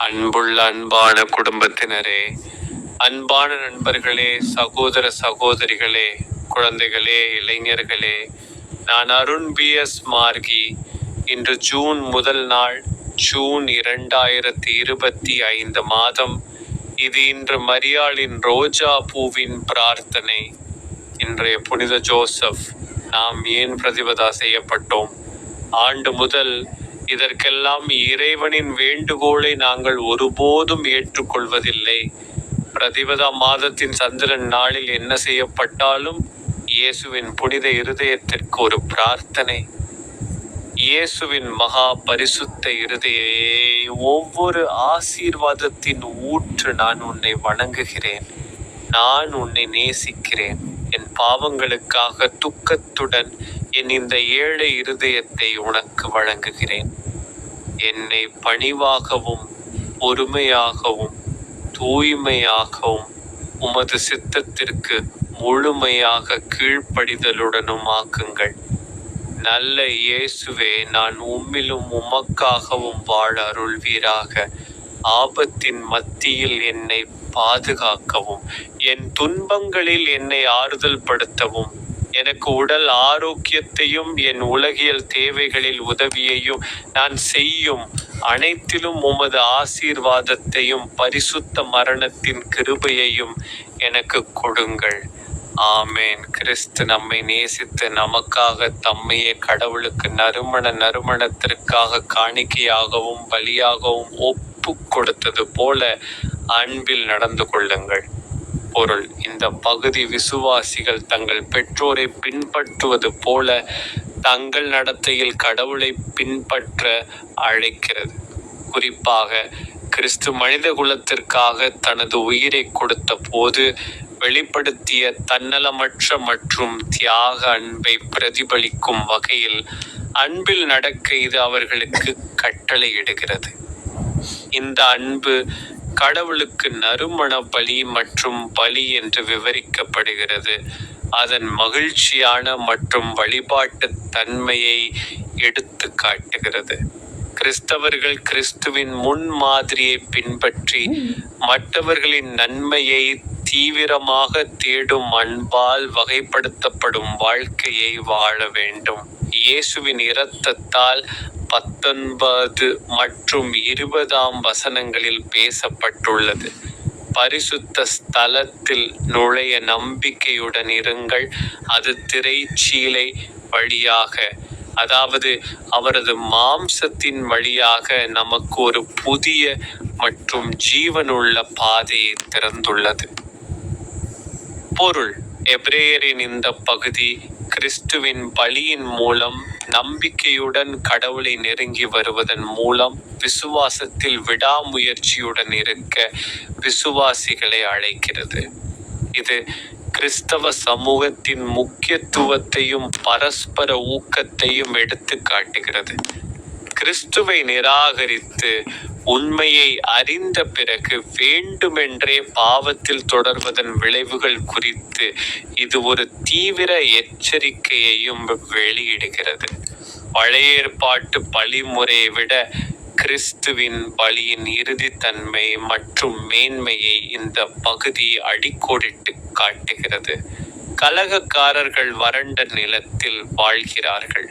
அன்புள்ள அன்பான குடும்பத்தினரே, அன்பான நண்பர்களே, சகோதர சகோதரிகளே, குழந்தைகளே, இளைஞர்களே, நான் அருண் BS மார்கி. இன்று ஜூன் முதல் நாள், ஜூன் 2025 மாதம். இது இன்று மரியாளின் ரோஜா பூவின் பிரார்த்தனை. இன்றைய புனித ஜோசப். நாம் ஏன் பிரதிபதா செய்யப்பட்டோம்? ஆண்டு முதல் இதற்கெல்லாம் இறைவனின் வேண்டுகோளை நாங்கள் ஒருபோதும் ஏற்றுக்கொள்வதில்லை. பிரதிபதா மாதத்தின் சந்திரன் நாளில் என்ன செய்யப்பட்டாலும் இயேசுவின் புனித இருதயத்திற்கு ஒரு பிரார்த்தனை. இயேசுவின் மகா பரிசுத்த இருதயே, ஒவ்வொரு ஆசீர்வாதத்தின் ஊற்று, நான் உன்னை வணங்குகிறேன், நான் உன்னை நேசிக்கிறேன். என் பாவங்களுக்காக துக்கத்துடன் என் இந்த ஏழை இருதயத்தை உனக்கு வழங்குகிறேன். என்னை பணிவாகவும் பொறுமையாகவும் தூய்மையாகவும் உமது சித்தத்திற்கு முழுமையாக கீழ்ப்படிதலுடனும் ஆக்குங்கள். நல்ல இயேசுவே, நான் உம்மிலும் உமக்காகவும் வாழ அருள்வீராக. ஆபத்தின் மத்தியில் என்னை பாதுகாக்கவும், என் துன்பங்களில் என்னை ஆறுதல் படுத்தவும், எனக்கு உடல் ஆரோக்கியத்தையும் என் உலகியல் தேவைகளில் உதவியையும், நான் செய்யும் அனைத்திலும் உமது ஆசீர்வாதத்தையும் பரிசுத்த மரணத்தின் கிருபையையும் எனக்கு கொடுங்கள். ஆமேன். கிறிஸ்து நம்மை நேசித்து நமக்காக தம்மையே கடவுளுக்கு நறுமணத்திற்காக காணிக்கையாகவும் பலியாகவும் ஒப்பு கொடுத்தது போல அன்பில் நடந்து கொள்ளுங்கள். பொருள்: இந்த பகுதி விசுவாசிகள் தங்கள் பெற்றோரை பின்பற்றுவது போல தங்கள் நடத்தையில் கடவுளை பின்பற்ற அழைக்கிறது. குறிப்பாக கிறிஸ்து மனித குலத்திற்காக தனது உயிரை கொடுத்த போது வெளிப்படுத்திய தன்னலமற்ற மற்றும் தியாக அன்பை பிரதிபலிக்கும் வகையில் அன்பில் நடக்க இது அவர்களுக்கு கட்டளையிடுகிறது. இந்த அன்பு கடவுளுக்கு நறுமண பலி மற்றும் பலி என்று விவரிக்கப்படுகிறது. அதன் மகிழ்ச்சியான மற்றும் வழிபாட்டு தன்மையை எடுத்து காட்டுகிறது. கிறிஸ்தவர்கள் கிறிஸ்துவின் முன்மாதிரியை பின்பற்றி மற்றவர்களின் நன்மையை தீவிரமாக தேடும் அன்பால் வகைப்படுத்தப்படும் வாழ்க்கையை வாழ வேண்டும். இயேசுவின் இரத்தத்தால் 19 மற்றும் 20 வசனங்களில் பேசப்பட்டுள்ளது. பரிசுத்த ஸ்தலத்தில் நுழைய நம்பிக்கையுடன் இருங்கள். அது திரைச்சீலை வழியாக, அதாவது அவரது மாம்சத்தின் வழியாக, நமக்கு ஒரு புதிய மற்றும் ஜீவனுள்ள பாதையை திறந்துள்ளது. பொருள்: எபிரேயரின் இந்த பகுதி கிறிஸ்துவின் பலியின் மூலம் நம்பிக்கையுடன் கடவுளை நெருங்கி வருவதன் மூலம் விசுவாசத்தில் விடாமுயற்சியுடன் இருக்க விசுவாசிகளை அழைக்கிறது. இது கிறிஸ்தவ சமூகத்தின் முக்கியத்துவத்தையும் பரஸ்பர ஊக்கத்தையும் எடுத்து காட்டுகிறது. கிறிஸ்துவை நிராகரித்து உண்மையை அறிந்த பிறகு வேண்டுமென்றே பாவத்தில் தொடர்வதன் விளைவுகள் குறித்து இது ஒரு தீவிர எச்சரிக்கையையும் வெளியிடுகிறது. பழைய ஏற்பாட்டு பலிமுறையை விட கிறிஸ்துவின் பலியின் இறுதித்தன்மை மற்றும் மேன்மையை இந்த பகுதி அடிக்கோடிட்டு காட்டுகிறது. கலகக்காரர்கள் வறண்ட நிலத்தில் வாழ்கிறார்கள்.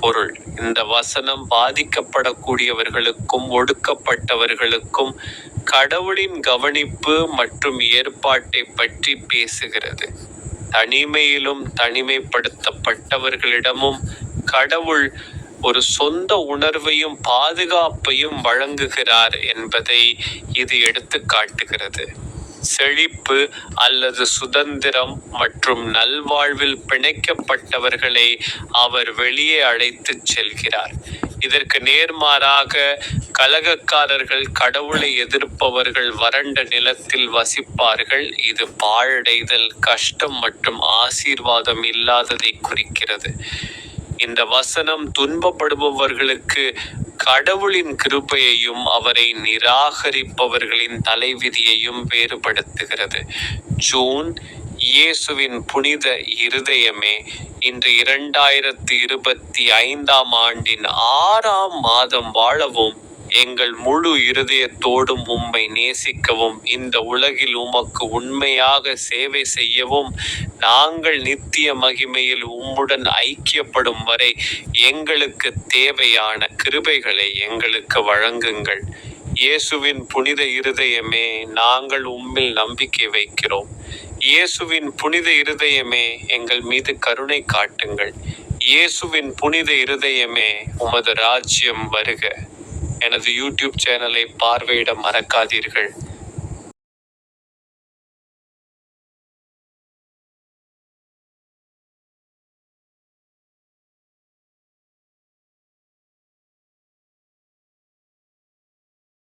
பொருள்: இந்த வசனம் பாதிக்கப்படக்கூடியவர்களுக்கும் ஒடுக்கப்பட்டவர்களுக்கும் கடவுளின் கவனிப்பு மற்றும் ஏற்பாட்டை பற்றி பேசுகிறது. தனிமையிலும் தனிமைப்படுத்தப்பட்டவர்களிடமும் கடவுள் ஒரு சொந்த உணர்வையும் பாதுகாப்பையும் வழங்குகிறார் என்பதை இது எடுத்து காட்டுகிறது. செழிப்பு அல்லது சுதந்திரம் மற்றும் நல்வாழ்வில் பிணைக்கப்பட்டவர்களை அவர் வெளியே அழைத்துச் செல்கிறார். இதற்கு நேர்மாறாக கலகக்காரர்கள், கடவுளை எதிர்ப்பவர்கள் வறண்ட நிலத்தில் வசிப்பார்கள். இது பாழடைதல், கஷ்டம் மற்றும் ஆசீர்வாதம் இல்லாததை குறிக்கிறது. இந்த வசனம் துன்பப்படுபவர்களுக்கு கடவுளின் கிருபையையும் அவரை நிராகரிப்பவர்களின் தலைவிதியையும் வேறுபடுத்துகிறது. ஜூன்: இயேசுவின் புனித இருதயமே, இன்று 2025 ஆண்டின் 6ஆம் மாதம் வாழவும் எங்கள் முழு இருதயத்தோடும் உம்மை நேசிக்கவும், இந்த உலகில் உமக்கு உண்மையாக சேவை செய்யவும், நாங்கள் நித்திய மகிமையில் உம்முடன் ஐக்கியப்படும் வரை எங்களுக்கு தேவையான கிருபைகளை எங்களுக்கு வழங்குங்கள். இயேசுவின் புனித இருதயமே, நாங்கள் உம்மில் நம்பிக்கை வைக்கிறோம். இயேசுவின் புனித இருதயமே, எங்கள் மீது கருணை காட்டுங்கள். இயேசுவின் புனித இருதயமே, உமது ராஜ்யம் வருக. எனது யூடியூப் சேனலை பார்வையிட மறக்காதீர்கள்.